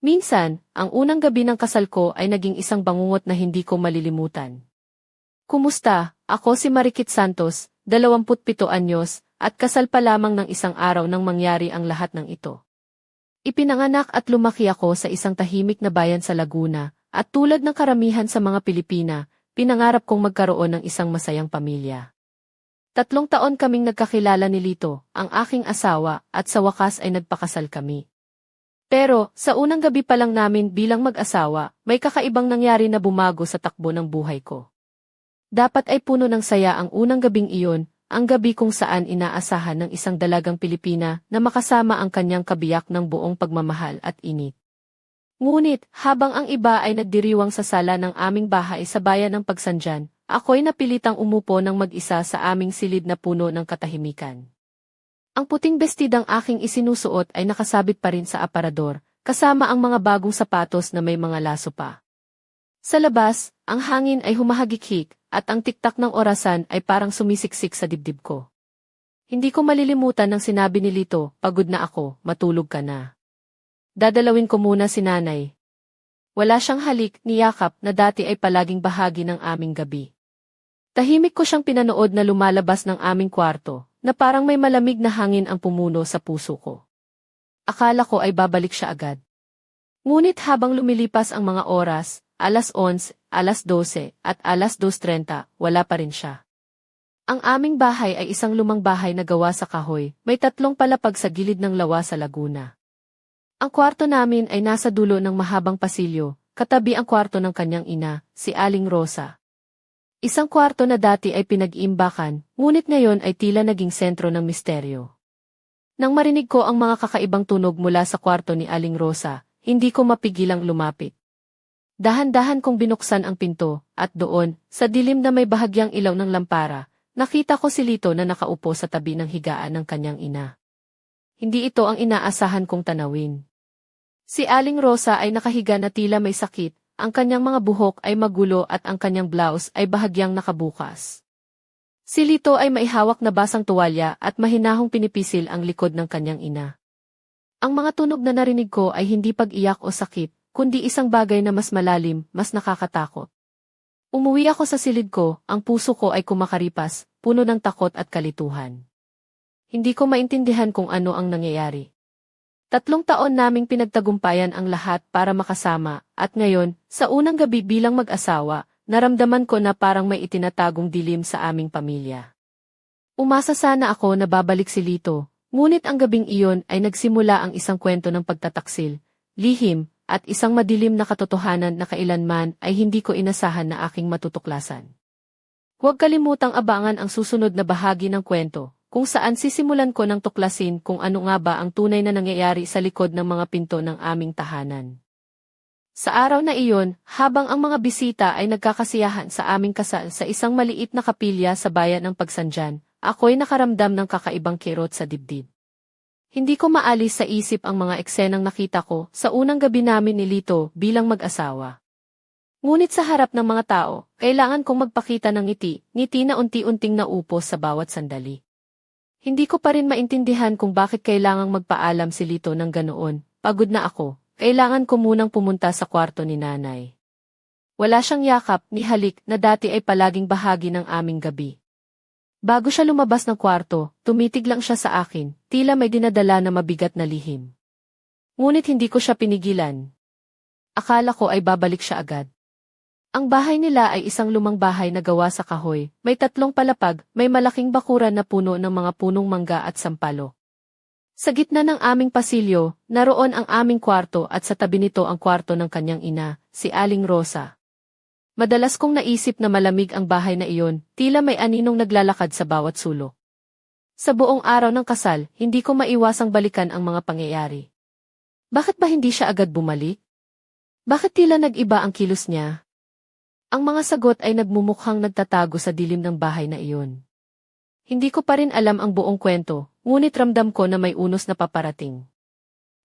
Minsan, ang unang gabi ng kasal ko ay naging isang bangungot na hindi ko malilimutan. Kumusta? Ako si Marikit Santos, 27 anyos, at kasal pa lamang ng isang araw nang mangyari ang lahat ng ito. Ipinanganak at lumaki ako sa isang tahimik na bayan sa Laguna, at tulad ng karamihan sa mga Pilipina, pinangarap kong magkaroon ng isang masayang pamilya. 3 taon kaming nagkakilala ni Lito, ang aking asawa, at sa wakas ay nagpakasal kami. Pero, sa unang gabi pa lang namin bilang mag-asawa, may kakaibang nangyari na bumago sa takbo ng buhay ko. Dapat ay puno ng saya ang unang gabing iyon, ang gabi kung saan inaasahan ng isang dalagang Pilipina na makasama ang kanyang kabiyak ng buong pagmamahal at init. Ngunit, habang ang iba ay nagdiriwang sa sala ng aming bahay sa bayan ng Pagsanjan, ako'y napilitang umupo ng mag-isa sa aming silid na puno ng katahimikan. Ang puting bestidang aking isinusuot ay nakasabit pa rin sa aparador, kasama ang mga bagong sapatos na may mga laso pa. Sa labas, ang hangin ay humahagikik, at ang tiktak ng orasan ay parang sumisiksik sa dibdib ko. Hindi ko malilimutan ng sinabi ni Lito, "Pagod na ako, matulog ka na. Dadalawin ko muna si nanay." Wala siyang halik ni yakap na dati ay palaging bahagi ng aming gabi. Tahimik ko siyang pinanood na lumalabas ng aming kwarto, na parang may malamig na hangin ang pumuno sa puso ko. Akala ko ay babalik siya agad. Ngunit habang lumilipas ang mga oras, 11:00, 12:00, at 2:30, wala pa rin siya. Ang aming bahay ay isang lumang bahay na gawa sa kahoy, may 3 palapag sa gilid ng lawa sa Laguna. Ang kwarto namin ay nasa dulo ng mahabang pasilyo, katabi ang kwarto ng kanyang ina, si Aling Rosa. Isang kwarto na dati ay pinag-iimbakan, ngunit ngayon ay tila naging sentro ng misteryo. Nang marinig ko ang mga kakaibang tunog mula sa kwarto ni Aling Rosa, hindi ko mapigilang lumapit. Dahan-dahan kong binuksan ang pinto, at doon, sa dilim na may bahagyang ilaw ng lampara, nakita ko si Lito na nakaupo sa tabi ng higaan ng kanyang ina. Hindi ito ang inaasahan kong tanawin. Si Aling Rosa ay nakahiga na tila may sakit, ang kanyang mga buhok ay magulo at ang kanyang blouse ay bahagyang nakabukas. Si Lito ay maihawak na basang tuwalya at mahinahong pinipisil ang likod ng kanyang ina. Ang mga tunog na narinig ko ay hindi pag-iyak o sakit, kundi isang bagay na mas malalim, mas nakakatakot. Umuwi ako sa silid ko, ang puso ko ay kumakaripas, puno ng takot at kalituhan. Hindi ko maintindihan kung ano ang nangyayari. 3 taon naming pinagtagumpayan ang lahat para makasama, at ngayon, sa unang gabi bilang mag-asawa, naramdaman ko na parang may itinatagong dilim sa aming pamilya. Umasa sana ako na babalik si Lito, ngunit ang gabing iyon ay nagsimula ang isang kwento ng pagtataksil, lihim, at isang madilim na katotohanan na kailanman ay hindi ko inasahan na aking matutuklasan. Huwag kalimutang abangan ang susunod na bahagi ng kwento, kung saan sisimulan ko ng tuklasin kung ano nga ba ang tunay na nangyayari sa likod ng mga pinto ng aming tahanan. Sa araw na iyon, habang ang mga bisita ay nagkakasiyahan sa aming kasal sa isang maliit na kapilya sa bayan ng Pagsanjan, ako'y nakaramdam ng kakaibang kirot sa dibdib. Hindi ko maalis sa isip ang mga eksenang nakita ko sa unang gabi namin ni Lito bilang mag-asawa. Ngunit sa harap ng mga tao, kailangan kong magpakita ng ngiti na unti-unting naupo sa bawat sandali. Hindi ko pa rin maintindihan kung bakit kailangang magpaalam si Lito ng ganoon. Pagod na ako, kailangan ko munang pumunta sa kwarto ni nanay. Wala siyang yakap ni halik na dati ay palaging bahagi ng aming gabi. Bago siya lumabas ng kwarto, tumitig lang siya sa akin, tila may dinadala na mabigat na lihim. Ngunit hindi ko siya pinigilan. Akala ko ay babalik siya agad. Ang bahay nila ay isang lumang bahay na gawa sa kahoy, may 3 palapag, may malaking bakuran na puno ng mga punong mangga at sampalo. Sa gitna ng aming pasilyo, naroon ang aming kwarto at sa tabi nito ang kwarto ng kanyang ina, si Aling Rosa. Madalas kong naisip na malamig ang bahay na iyon, tila may aninong naglalakad sa bawat sulok. Sa buong araw ng kasal, hindi ko maiwasang balikan ang mga pangyayari. Bakit ba hindi siya agad bumalik? Bakit tila nag-iba ang kilos niya? Ang mga sagot ay nagmumukhang nagtatago sa dilim ng bahay na iyon. Hindi ko pa rin alam ang buong kwento, ngunit ramdam ko na may unos na paparating.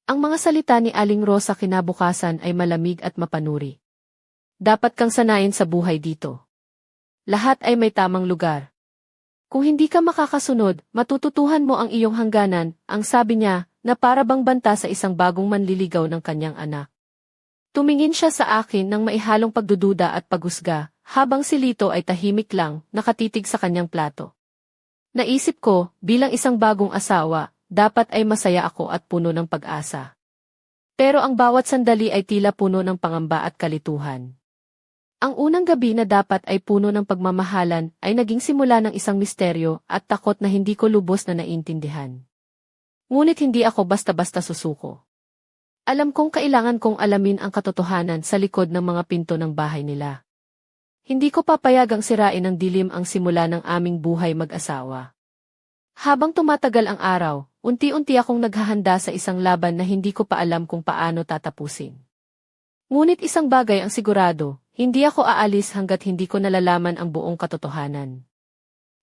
Ang mga salita ni Aling Rosa kinabukasan ay malamig at mapanuri. Dapat kang sanayin sa buhay dito. Lahat ay may tamang lugar. Kung hindi ka makakasunod, matututuhan mo ang iyong hangganan, ang sabi niya, na para bang banta sa isang bagong manliligaw ng kanyang anak. Tumingin siya sa akin ng maihalong pagdududa at paghusga, habang si Lito ay tahimik lang, nakatitig sa kanyang plato. Naisip ko, bilang isang bagong asawa, dapat ay masaya ako at puno ng pag-asa. Pero ang bawat sandali ay tila puno ng pangamba at kalituhan. Ang unang gabi na dapat ay puno ng pagmamahalan ay naging simula ng isang misteryo at takot na hindi ko lubos na naintindihan. Ngunit hindi ako basta-basta susuko. Alam kong kailangan kong alamin ang katotohanan sa likod ng mga pinto ng bahay nila. Hindi ko papayagang sirain ng dilim ang simula ng aming buhay mag-asawa. Habang tumatagal ang araw, unti-unti akong naghahanda sa isang laban na hindi ko pa alam kung paano tatapusin. Ngunit isang bagay ang sigurado, hindi ako aalis hanggat hindi ko nalalaman ang buong katotohanan.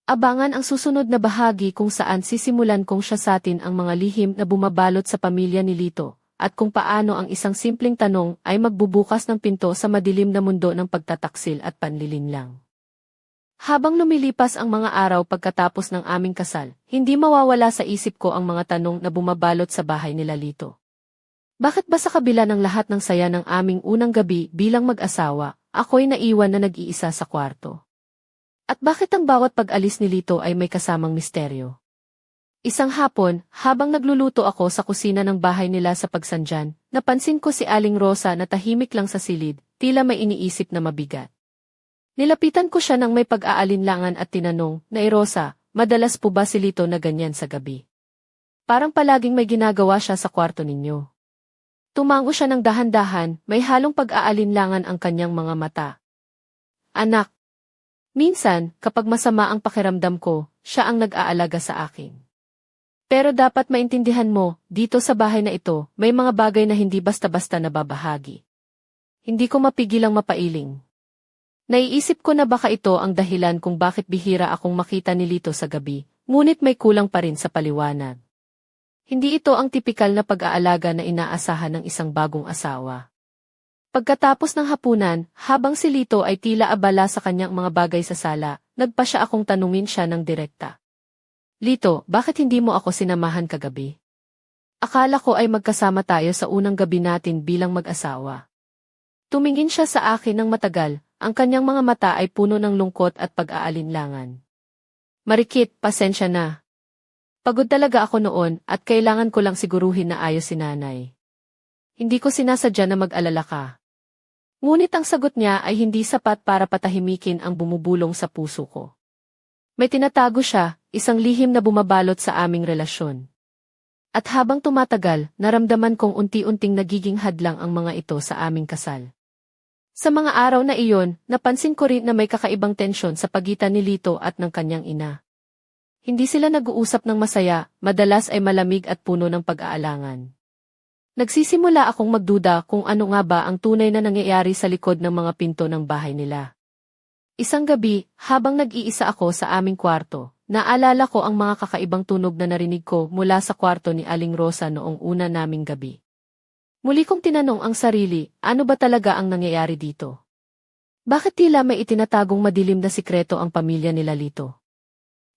Abangan ang susunod na bahagi kung saan sisimulan kong siyasatin ang mga lihim na bumabalot sa pamilya ni Lito, at kung paano ang isang simpleng tanong ay magbubukas ng pinto sa madilim na mundo ng pagtataksil at panlilinlang. Habang lumilipas ang mga araw pagkatapos ng aming kasal, hindi mawawala sa isip ko ang mga tanong na bumabalot sa bahay nila Lito. Bakit ba sa kabila ng lahat ng saya ng aming unang gabi bilang mag-asawa, ako'y naiwan na nag-iisa sa kwarto? At bakit ang bawat pag-alis ni Lito ay may kasamang misteryo? Isang hapon, habang nagluluto ako sa kusina ng bahay nila sa Pagsanjan, napansin ko si Aling Rosa na tahimik lang sa silid, tila may iniisip na mabigat. Nilapitan ko siya ng may pag-aalinlangan at tinanong, "Nay Rosa, madalas po ba si Lito na ganyan sa gabi? Parang palaging may ginagawa siya sa kwarto ninyo." Tumango siya ng dahan-dahan, may halong pag-aalinlangan ang kanyang mga mata. "Anak, minsan, kapag masama ang pakiramdam ko, siya ang nag-aalaga sa akin. Pero dapat maintindihan mo, dito sa bahay na ito, may mga bagay na hindi basta-basta nababahagi. Hindi ko mapigilang mapailing. Naiisip ko na baka ito ang dahilan kung bakit bihira akong makita ni Lito sa gabi, ngunit may kulang pa rin sa paliwanag. Hindi ito ang tipikal na pag-aalaga na inaasahan ng isang bagong asawa." Pagkatapos ng hapunan, habang si Lito ay tila abala sa kanyang mga bagay sa sala, nagpa siya akong tanungin siya ng direkta. "Lito, bakit hindi mo ako sinamahan kagabi? Akala ko ay magkasama tayo sa unang gabi natin bilang mag-asawa." Tumingin siya sa akin ng matagal, ang kanyang mga mata ay puno ng lungkot at pag-aalinlangan. "Marikit, pasensya na. Pagod talaga ako noon at kailangan ko lang siguruhin na ayos si nanay. Hindi ko sinasadya na mag-alala ka." Ngunit ang sagot niya ay hindi sapat para patahimikin ang bumubulong sa puso ko. May tinatago siya, isang lihim na bumabalot sa aming relasyon. At habang tumatagal, naramdaman kong unti-unting nagiging hadlang ang mga ito sa aming kasal. Sa mga araw na iyon, napansin ko rin na may kakaibang tensyon sa pagitan ni Lito at ng kanyang ina. Hindi sila nag-uusap ng masaya, madalas ay malamig at puno ng pag-aalangan. Nagsisimula akong magduda kung ano nga ba ang tunay na nangyayari sa likod ng mga pinto ng bahay nila. Isang gabi, habang nag-iisa ako sa aming kwarto, naalala ko ang mga kakaibang tunog na narinig ko mula sa kwarto ni Aling Rosa noong una naming gabi. Muli kong tinanong ang sarili, ano ba talaga ang nangyayari dito? Bakit tila may itinatagong madilim na sikreto ang pamilya nila Lito?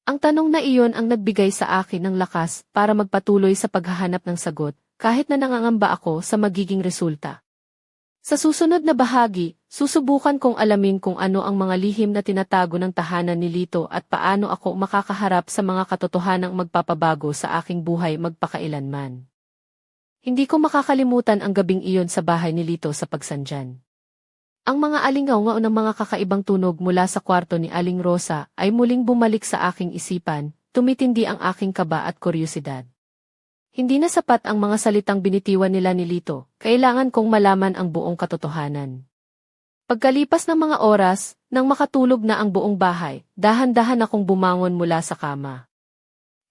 Ang tanong na iyon ang nagbigay sa akin ng lakas para magpatuloy sa paghahanap ng sagot, kahit na nangangamba ako sa magiging resulta. Sa susunod na bahagi, susubukan kong alamin kung ano ang mga lihim na tinatago ng tahanan ni Lito at paano ako makakaharap sa mga katotohanang magpapabago sa aking buhay magpakailanman. Hindi ko makakalimutan ang gabing iyon sa bahay ni Lito sa Pagsanjan. Ang mga alingaw ng mga kakaibang tunog mula sa kwarto ni Aling Rosa ay muling bumalik sa aking isipan, tumitindi ang aking kaba at kuryosidad. Hindi na sapat ang mga salitang binitiwan nila ni Lito, kailangan kong malaman ang buong katotohanan. Pagkalipas ng mga oras, nang makatulog na ang buong bahay, dahan-dahan akong bumangon mula sa kama.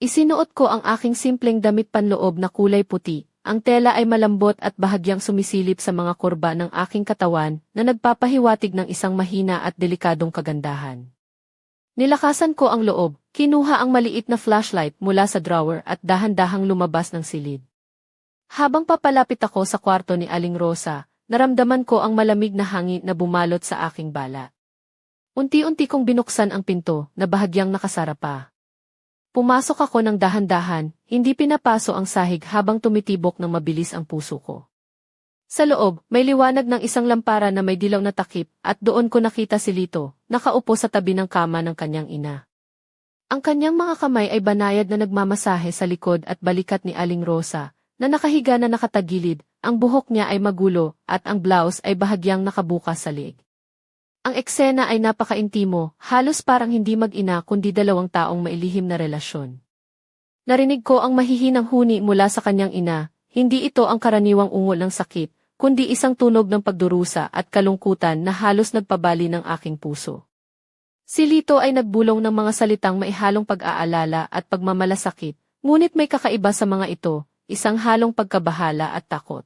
Isinuot ko ang aking simpleng damit panloob na kulay puti, ang tela ay malambot at bahagyang sumisilip sa mga kurba ng aking katawan na nagpapahiwatig ng isang mahina at delikadong kagandahan. Nilakasan ko ang loob, kinuha ang maliit na flashlight mula sa drawer at dahan-dahang lumabas ng silid. Habang papalapit ako sa kwarto ni Aling Rosa, naramdaman ko ang malamig na hangin na bumalot sa aking balat. Unti-unti kong binuksan ang pinto na bahagyang nakasara pa. Pumasok ako ng dahan-dahan, hindi pinapaso ang sahig habang tumitibok ng mabilis ang puso ko. Sa loob, may liwanag ng isang lampara na may dilaw na takip at doon ko nakita si Lito, nakaupo sa tabi ng kama ng kanyang ina. Ang kanyang mga kamay ay banayad na nagmamasahe sa likod at balikat ni Aling Rosa, na nakahiga na nakatagilid, ang buhok niya ay magulo at ang blouse ay bahagyang nakabukas sa liig. Ang eksena ay napaka-intimo, halos parang hindi mag-ina kundi dalawang taong mailihim na relasyon. Narinig ko ang mahihinang huni mula sa kanyang ina, hindi ito ang karaniwang ungol ng sakit, kundi isang tunog ng pagdurusa at kalungkutan na halos nagpabali ng aking puso. Si Lito ay nagbulong ng mga salitang maihalong pag-aalala at pagmamalasakit, ngunit may kakaiba sa mga ito, isang halong pagkabahala at takot.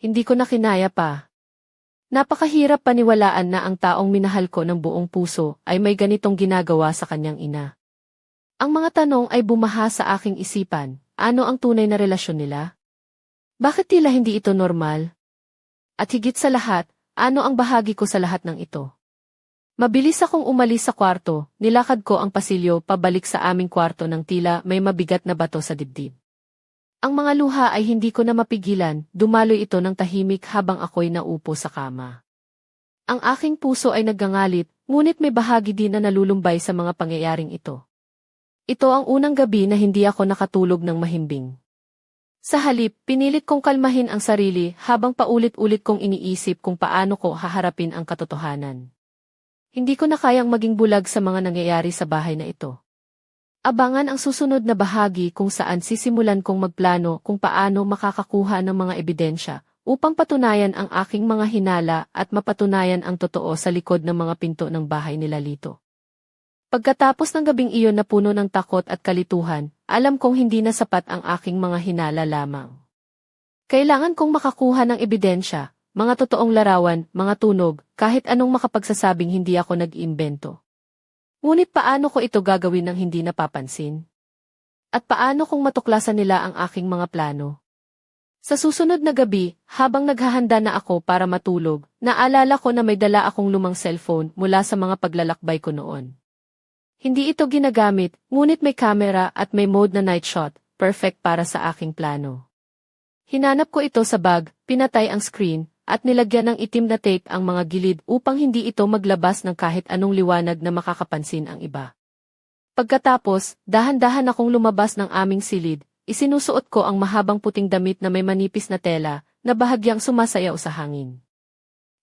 Hindi ko na kinaya pa. Napakahirap paniwalaan na ang taong minahal ko ng buong puso ay may ganitong ginagawa sa kanyang ina. Ang mga tanong ay bumaha sa aking isipan, ano ang tunay na relasyon nila? Bakit tila hindi ito normal? At higit sa lahat, ano ang bahagi ko sa lahat ng ito? Mabilis akong umalis sa kwarto, nilakad ko ang pasilyo pabalik sa aming kwarto ng tila may mabigat na bato sa dibdib. Ang mga luha ay hindi ko na mapigilan, dumaloy ito ng tahimik habang ako'y naupo sa kama. Ang aking puso ay naggangalit, ngunit may bahagi din na nalulumbay sa mga pangyayaring ito. Ito ang unang gabi na hindi ako nakatulog ng mahimbing. Sa halip, pinilit kong kalmahin ang sarili habang paulit-ulit kong iniisip kung paano ko haharapin ang katotohanan. Hindi ko na kayang maging bulag sa mga nangyayari sa bahay na ito. Abangan ang susunod na bahagi kung saan sisimulan kong magplano kung paano makakakuha ng mga ebidensya upang patunayan ang aking mga hinala at mapatunayan ang totoo sa likod ng mga pinto ng bahay nila Lito. Pagkatapos ng gabing iyon na puno ng takot at kalituhan, alam kong hindi na sapat ang aking mga hinala lamang. Kailangan kong makakuha ng ebidensya, mga totoong larawan, mga tunog, kahit anong makapagsasabing hindi ako nag-iimbento. Ngunit paano ko ito gagawin nang hindi napapansin? At paano kung matuklasan nila ang aking mga plano? Sa susunod na gabi, habang naghahanda na ako para matulog, naalala ko na may dala akong lumang cellphone mula sa mga paglalakbay ko noon. Hindi ito ginagamit, ngunit may camera at may mode na night shot, perfect para sa aking plano. Hinanap ko ito sa bag, pinatay ang screen, at nilagyan ng itim na tape ang mga gilid upang hindi ito maglabas ng kahit anong liwanag na makakapansin ang iba. Pagkatapos, dahan-dahan akong lumabas ng aming silid, isinusuot ko ang mahabang puting damit na may manipis na tela, na bahagyang sumasayaw sa hangin.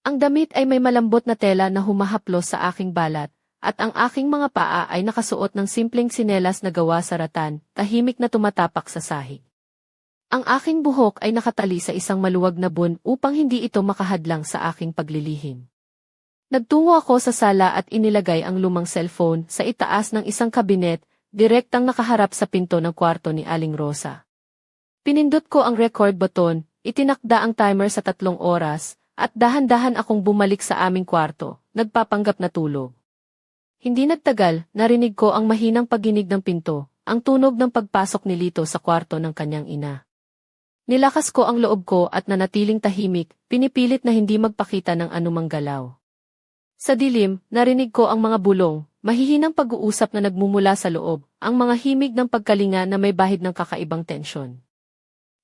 Ang damit ay may malambot na tela na humahaplos sa aking balat, at ang aking mga paa ay nakasuot ng simpleng sinelas na gawa sa ratan, tahimik na tumatapak sa sahig. Ang aking buhok ay nakatali sa isang maluwag na bun upang hindi ito makahadlang sa aking paglilihim. Nagtungo ako sa sala at inilagay ang lumang cellphone sa itaas ng isang kabinet, direktang nakaharap sa pinto ng kwarto ni Aling Rosa. Pinindot ko ang record button, itinakda ang timer sa 3 oras, at dahan-dahan akong bumalik sa aming kwarto, nagpapanggap na tulog. Hindi nagtagal, narinig ko ang mahinang pagginig ng pinto, ang tunog ng pagpasok ni Lito sa kwarto ng kanyang ina. Nilakas ko ang loob ko at nanatiling tahimik, pinipilit na hindi magpakita ng anumang galaw. Sa dilim, narinig ko ang mga bulong, mahihinang pag-uusap na nagmumula sa loob, ang mga himig ng pagkalinga na may bahid ng kakaibang tensyon.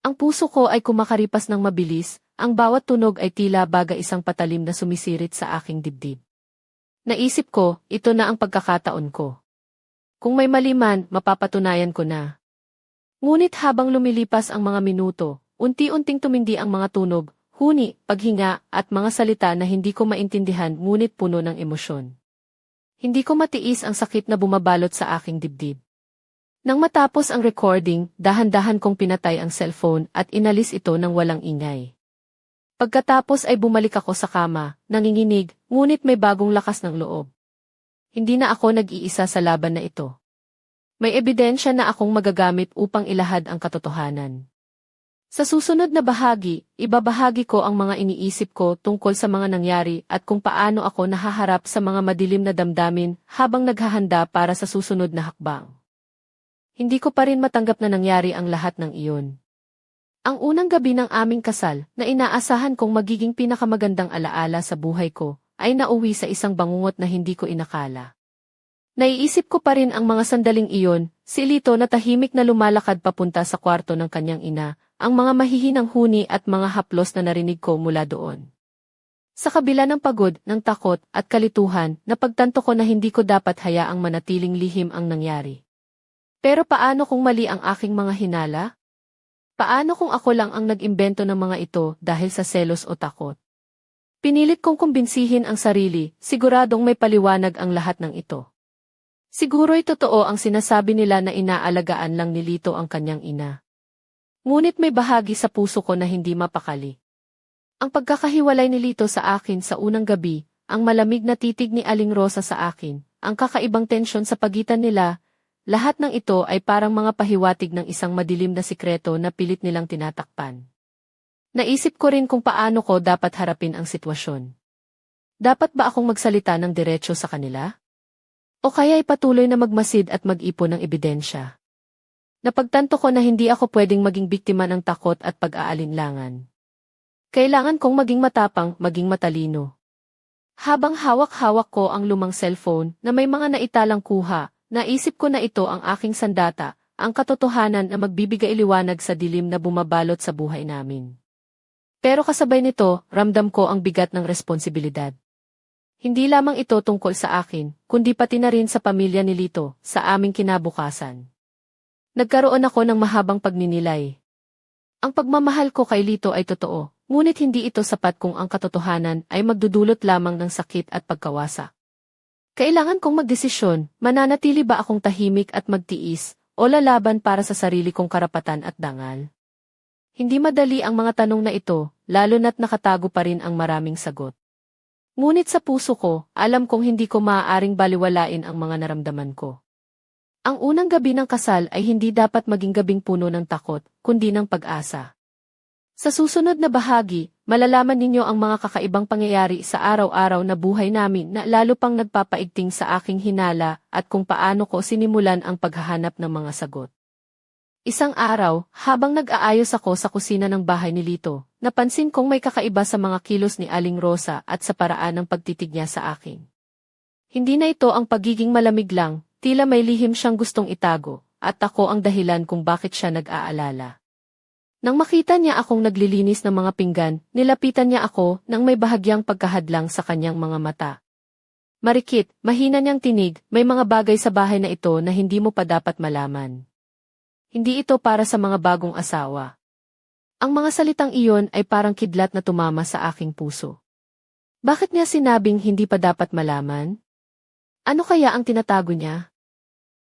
Ang puso ko ay kumakaripas ng mabilis, ang bawat tunog ay tila baga isang patalim na sumisirit sa aking dibdib. Naisip ko, ito na ang pagkakataon ko. Kung may mali man, mapapatunayan ko na. Ngunit habang lumilipas ang mga minuto, unti-unting tumindi ang mga tunog, huni, paghinga, at mga salita na hindi ko maintindihan ngunit puno ng emosyon. Hindi ko matiis ang sakit na bumabalot sa aking dibdib. Nang matapos ang recording, dahan-dahan kong pinatay ang cellphone at inalis ito ng walang ingay. Pagkatapos ay bumalik ako sa kama, nanginginig, ngunit may bagong lakas ng loob. Hindi na ako nag-iisa sa laban na ito. May ebidensya na akong magagamit upang ilahad ang katotohanan. Sa susunod na bahagi, ibabahagi ko ang mga iniisip ko tungkol sa mga nangyari at kung paano ako nahaharap sa mga madilim na damdamin habang naghahanda para sa susunod na hakbang. Hindi ko pa rin matanggap na nangyari ang lahat ng iyon. Ang unang gabi ng aming kasal, na inaasahan kong magiging pinakamagandang alaala sa buhay ko, ay nauwi sa isang bangungot na hindi ko inakala. Naiisip ko pa rin ang mga sandaling iyon, si Lito na tahimik na lumalakad papunta sa kwarto ng kanyang ina, ang mga mahihinang huni at mga haplos na narinig ko mula doon. Sa kabila ng pagod, ng takot, at kalituhan, napagtanto ko na hindi ko dapat hayaang manatiling lihim ang nangyari. Pero paano kung mali ang aking mga hinala? Paano kung ako lang ang nag-imbento ng mga ito dahil sa selos o takot? Pinilit kong kumbinsihin ang sarili, siguradong may paliwanag ang lahat ng ito. Siguro'y totoo ang sinasabi nila na inaalagaan lang ni Lito ang kanyang ina. Ngunit may bahagi sa puso ko na hindi mapakali. Ang pagkakahiwalay ni Lito sa akin sa unang gabi, ang malamig na titig ni Aling Rosa sa akin, ang kakaibang tensyon sa pagitan nila, lahat ng ito ay parang mga pahiwatig ng isang madilim na sikreto na pilit nilang tinatakpan. Naisip ko rin kung paano ko dapat harapin ang sitwasyon. Dapat ba akong magsalita ng diretso sa kanila? O kaya ay patuloy na magmasid at mag-ipon ng ebidensya? Napagtanto ko na hindi ako pwedeng maging biktima ng takot at pag-aalinlangan. Kailangan kong maging matapang, maging matalino. Habang hawak-hawak ko ang lumang cellphone na may mga naitalang kuha, naisip ko na ito ang aking sandata, ang katotohanan na magbibigay liwanag sa dilim na bumabalot sa buhay namin. Pero kasabay nito, ramdam ko ang bigat ng responsibilidad. Hindi lamang ito tungkol sa akin, kundi pati na rin sa pamilya ni Lito, sa aming kinabukasan. Nagkaroon ako ng mahabang pagninilay. Ang pagmamahal ko kay Lito ay totoo, ngunit hindi ito sapat kung ang katotohanan ay magdudulot lamang ng sakit at pagkawasak. Kailangan kong magdesisyon, mananatili ba akong tahimik at magtiis, o lalaban para sa sarili kong karapatan at dangal? Hindi madali ang mga tanong na ito, lalo na't nakatago pa rin ang maraming sagot. Ngunit sa puso ko, alam kong hindi ko maaaring baliwalain ang mga naramdaman ko. Ang unang gabi ng kasal ay hindi dapat maging gabing puno ng takot, kundi ng pag-asa. Sa susunod na bahagi, malalaman ninyo ang mga kakaibang pangyayari sa araw-araw na buhay namin na lalo pang nagpapaigting sa aking hinala at kung paano ko sinimulan ang paghahanap ng mga sagot. Isang araw, habang nag-aayos ako sa kusina ng bahay ni Lito, napansin kong may kakaiba sa mga kilos ni Aling Rosa at sa paraan ng pagtitig niya sa akin. Hindi na ito ang pagiging malamig lang, tila may lihim siyang gustong itago, at ako ang dahilan kung bakit siya nag-aalala. Nang makita niya akong naglilinis ng mga pinggan, nilapitan niya ako nang may bahagyang pagkahadlang sa kanyang mga mata. Marikit, mahina niyang tinig, may mga bagay sa bahay na ito na hindi mo pa dapat malaman. Hindi ito para sa mga bagong asawa. Ang mga salitang iyon ay parang kidlat na tumama sa aking puso. Bakit niya sinabing hindi pa dapat malaman? Ano kaya ang tinatago niya?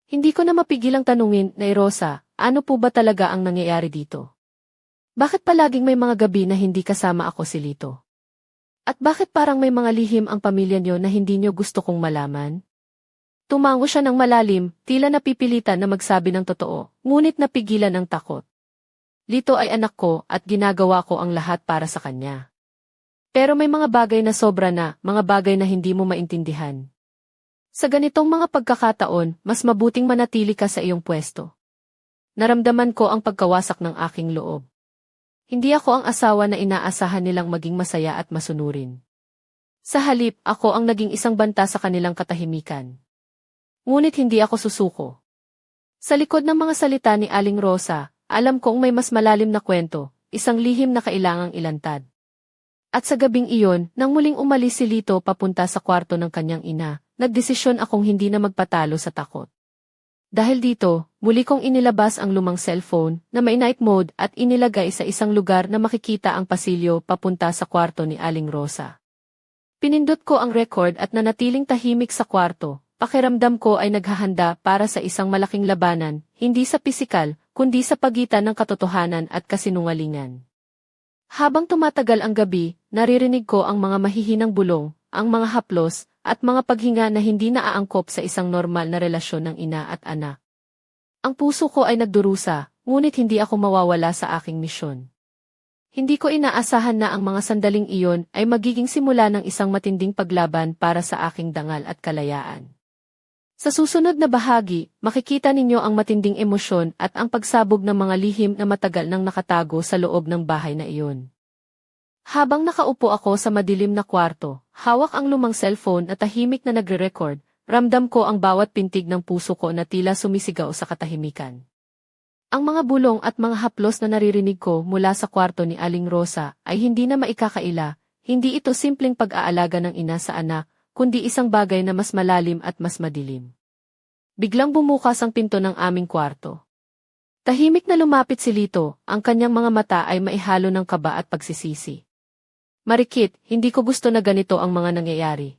Hindi ko na mapigilang tanungin, Nay Rosa, ano po ba talaga ang nangyayari dito? Bakit palaging may mga gabi na hindi kasama ako si Lito? At bakit parang may mga lihim ang pamilya niyo na hindi niyo gusto kong malaman? Tumango siya ng malalim, tila napipilitan na magsabi ng totoo, ngunit napigilan ng takot. Lito ay anak ko at ginagawa ko ang lahat para sa kanya. Pero may mga bagay na sobra na, mga bagay na hindi mo maintindihan. Sa ganitong mga pagkakataon, mas mabuting manatili ka sa iyong pwesto. Naramdaman ko ang pagkawasak ng aking loob. Hindi ako ang asawa na inaasahan nilang maging masaya at masunurin. Sa halip, ako ang naging isang banta sa kanilang katahimikan. Ngunit hindi ako susuko. Sa likod ng mga salita ni Aling Rosa, alam kong may mas malalim na kwento, isang lihim na kailangang ilantad. At sa gabing iyon, nang muling umalis si Lito papunta sa kwarto ng kanyang ina, nagdesisyon akong hindi na magpatalo sa takot. Dahil dito, muli kong inilabas ang lumang cellphone na may night mode at inilagay sa isang lugar na makikita ang pasilyo papunta sa kwarto ni Aling Rosa. Pinindot ko ang record at nanatiling tahimik sa kwarto. Pakiramdam ko ay naghahanda para sa isang malaking labanan, hindi sa pisikal, kundi sa pagitan ng katotohanan at kasinungalingan. Habang tumatagal ang gabi, naririnig ko ang mga mahihinang bulong, ang mga haplos, at mga paghinga na hindi naaangkop sa isang normal na relasyon ng ina at anak. Ang puso ko ay nagdurusa, ngunit hindi ako mawawala sa aking misyon. Hindi ko inaasahan na ang mga sandaling iyon ay magiging simula ng isang matinding paglaban para sa aking dangal at kalayaan. Sa susunod na bahagi, makikita ninyo ang matinding emosyon at ang pagsabog ng mga lihim na matagal nang nakatago sa loob ng bahay na iyon. Habang nakaupo ako sa madilim na kwarto, hawak ang lumang cellphone at tahimik na nagre-record, ramdam ko ang bawat pintig ng puso ko na tila sumisigaw sa katahimikan. Ang mga bulong at mga haplos na naririnig ko mula sa kwarto ni Aling Rosa ay hindi na maikakaila, hindi ito simpleng pag-aalaga ng ina sa anak, kundi isang bagay na mas malalim at mas madilim. Biglang bumukas ang pinto ng aming kwarto. Tahimik na lumapit si Lito, ang kanyang mga mata ay maihalo ng kaba at pagsisisi. Marikit, hindi ko gusto na ganito ang mga nangyayari.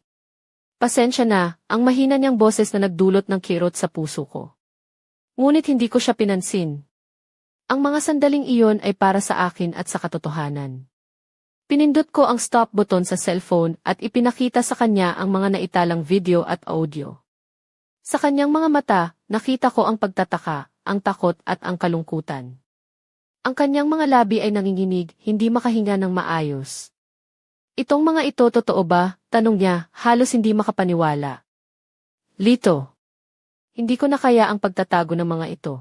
Pasensya na, ang mahina niyang boses na nagdulot ng kirot sa puso ko. Ngunit hindi ko siya pinansin. Ang mga sandaling iyon ay para sa akin at sa katotohanan. Pinindot ko ang stop button sa cellphone at ipinakita sa kanya ang mga naitalang video at audio. Sa kanyang mga mata, nakita ko ang pagtataka, ang takot at ang kalungkutan. Ang kanyang mga labi ay nanginginig, hindi makahinga ng maayos. Itong mga ito totoo ba? Tanong niya, halos hindi makapaniwala. Lito. Hindi ko na kaya ang pagtatago ng mga ito.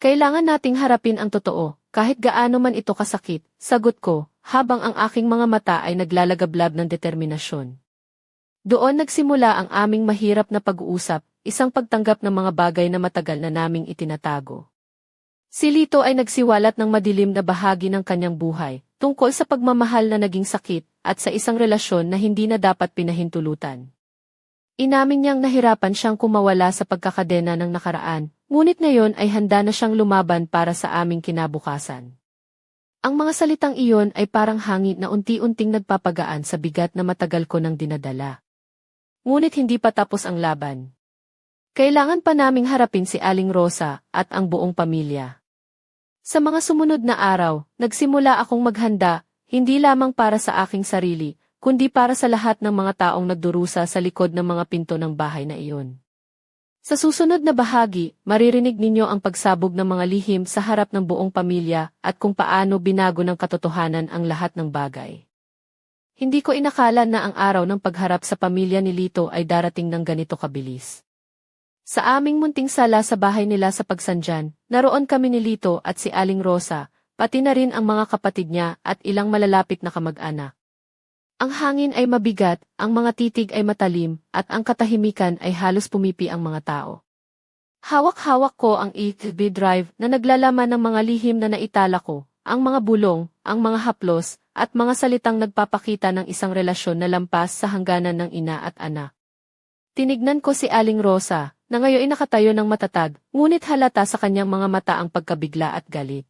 Kailangan nating harapin ang totoo, kahit gaano man ito kasakit, sagot ko, habang ang aking mga mata ay naglalagablab ng determinasyon. Doon nagsimula ang aming mahirap na pag-uusap, isang pagtanggap ng mga bagay na matagal na naming itinatago. Si Lito ay nagsiwalat ng madilim na bahagi ng kanyang buhay, tungkol sa pagmamahal na naging sakit, at sa isang relasyon na hindi na dapat pinahintulutan. Inamin niyang nahirapan siyang kumawala sa pagkakadena ng nakaraan, ngunit ngayon ay handa na siyang lumaban para sa aming kinabukasan. Ang mga salitang iyon ay parang hangin na unti-unting nagpapagaan sa bigat na matagal ko nang dinadala. Ngunit hindi pa tapos ang laban. Kailangan pa naming harapin si Aling Rosa at ang buong pamilya. Sa mga sumunod na araw, nagsimula akong maghanda, hindi lamang para sa aking sarili, kundi para sa lahat ng mga taong nagdurusa sa likod ng mga pinto ng bahay na iyon. Sa susunod na bahagi, maririnig ninyo ang pagsabog ng mga lihim sa harap ng buong pamilya at kung paano binago ng katotohanan ang lahat ng bagay. Hindi ko inakala na ang araw ng pagharap sa pamilya ni Lito ay darating ng ganito kabilis. Sa aming munting sala sa bahay nila sa Pagsanjan, naroon kami ni Lito at si Aling Rosa, pati na rin ang mga kapatid niya at ilang malalapit na kamag-anak. Ang hangin ay mabigat, ang mga titig ay matalim, at ang katahimikan ay halos pumipi ang mga tao. Hawak-hawak ko ang USB drive na naglalaman ng mga lihim na naitala ko, ang mga bulong, ang mga haplos, at mga salitang nagpapakita ng isang relasyon na lampas sa hangganan ng ina at anak. Tinignan ko si Aling Rosa, na ngayon ay nakatayo ng matatag, ngunit halata sa kanyang mga mata ang pagkabigla at galit.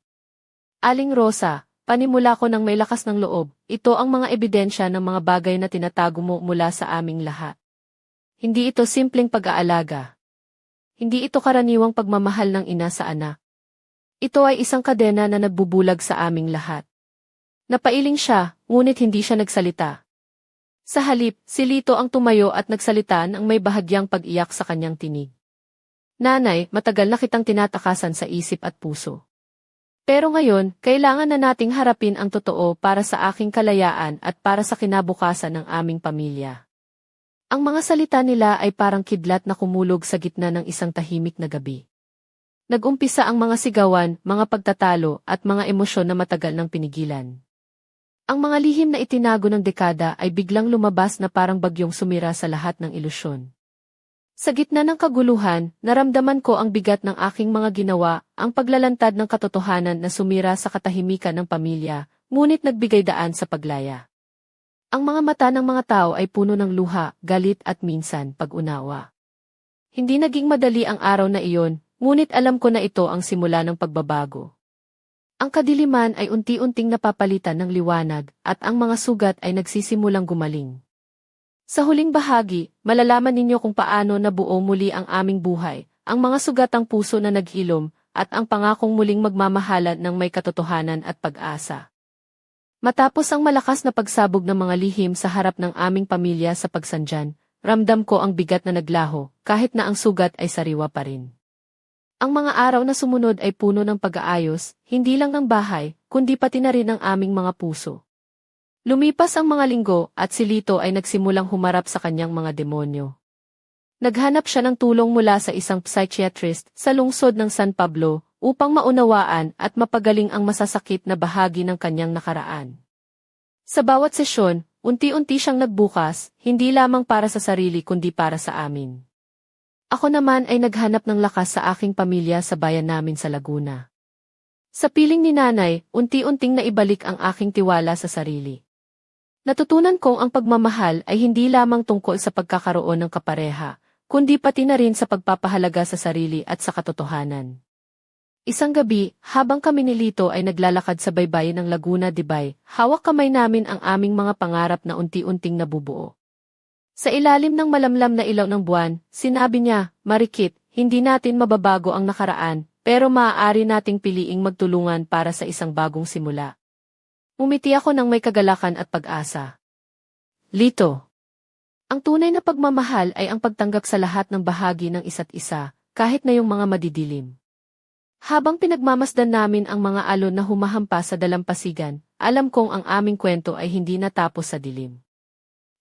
Aling Rosa, panimula ko ng may lakas ng loob, ito ang mga ebidensya ng mga bagay na tinatago mo mula sa aming lahat. Hindi ito simpleng pag-aalaga. Hindi ito karaniwang pagmamahal ng ina sa anak. Ito ay isang kadena na nagbubulag sa aming lahat. Napailing siya, ngunit hindi siya nagsalita. Sa halip, si Lito ang tumayo at nagsalita ng may bahagyang pag-iyak sa kanyang tinig. Nanay, matagal na kitang tinatakasan sa isip at puso. Pero ngayon, kailangan na nating harapin ang totoo para sa aking kalayaan at para sa kinabukasan ng aming pamilya. Ang mga salita nila ay parang kidlat na kumulog sa gitna ng isang tahimik na gabi. Nag-umpisa ang mga sigawan, mga pagtatalo, at mga emosyon na matagal nang pinigilan. Ang mga lihim na itinago ng dekada ay biglang lumabas na parang bagyong sumira sa lahat ng ilusyon. Sa gitna ng kaguluhan, naramdaman ko ang bigat ng aking mga ginawa, ang paglalantad ng katotohanan na sumira sa katahimikan ng pamilya, ngunit nagbigay daan sa paglaya. Ang mga mata ng mga tao ay puno ng luha, galit at minsan pag-unawa. Hindi naging madali ang araw na iyon, ngunit alam ko na ito ang simula ng pagbabago. Ang kadiliman ay unti-unting napapalitan ng liwanag at ang mga sugat ay nagsisimulang gumaling. Sa huling bahagi, malalaman ninyo kung paano nabuo muli ang aming buhay, ang mga sugatang puso na naghilom, at ang pangakong muling magmamahalan ng may katotohanan at pag-asa. Matapos ang malakas na pagsabog ng mga lihim sa harap ng aming pamilya sa Pagsanjan, ramdam ko ang bigat na naglaho, kahit na ang sugat ay sariwa pa rin. Ang mga araw na sumunod ay puno ng pag-aayos, hindi lang ng bahay, kundi pati na rin ang aming mga puso. Lumipas ang mga linggo at si Lito ay nagsimulang humarap sa kanyang mga demonyo. Naghanap siya ng tulong mula sa isang psychiatrist sa lungsod ng San Pablo upang maunawaan at mapagaling ang masasakit na bahagi ng kanyang nakaraan. Sa bawat sesyon, unti-unti siyang nagbukas, hindi lamang para sa sarili kundi para sa amin. Ako naman ay naghanap ng lakas sa aking pamilya sa bayan namin sa Laguna. Sa piling ni nanay, unti-unting naibalik ang aking tiwala sa sarili. Natutunan kong ang pagmamahal ay hindi lamang tungkol sa pagkakaroon ng kapareha, kundi pati na rin sa pagpapahalaga sa sarili at sa katotohanan. Isang gabi, habang kami ni Lito ay naglalakad sa baybayin ng Laguna de Bay, hawak kamay namin ang aming mga pangarap na unti-unting nabubuo. Sa ilalim ng malamlam na ilaw ng buwan, sinabi niya, "Marikit, hindi natin mababago ang nakaraan, pero maaari nating piliing magtulungan para sa isang bagong simula." Umiti ako ng may kagalakan at pag-asa. Lito. Ang tunay na pagmamahal ay ang pagtanggap sa lahat ng bahagi ng isa't isa, kahit na yung mga madidilim. Habang pinagmamasdan namin ang mga alon na humahampas sa dalampasigan, alam kong ang aming kwento ay hindi natapos sa dilim.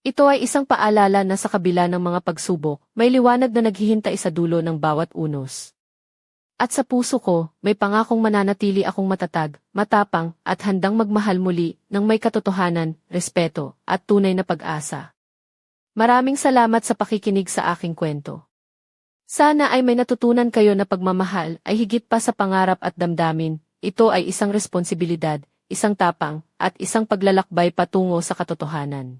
Ito ay isang paalala na sa kabila ng mga pagsubok, may liwanag na naghihintay sa dulo ng bawat unos. At sa puso ko, may pangakong mananatili akong matatag, matapang, at handang magmahal muli ng may katotohanan, respeto, at tunay na pag-asa. Maraming salamat sa pakikinig sa aking kwento. Sana ay may natutunan kayo na pagmamahal ay higit pa sa pangarap at damdamin, ito ay isang responsibilidad, isang tapang, at isang paglalakbay patungo sa katotohanan.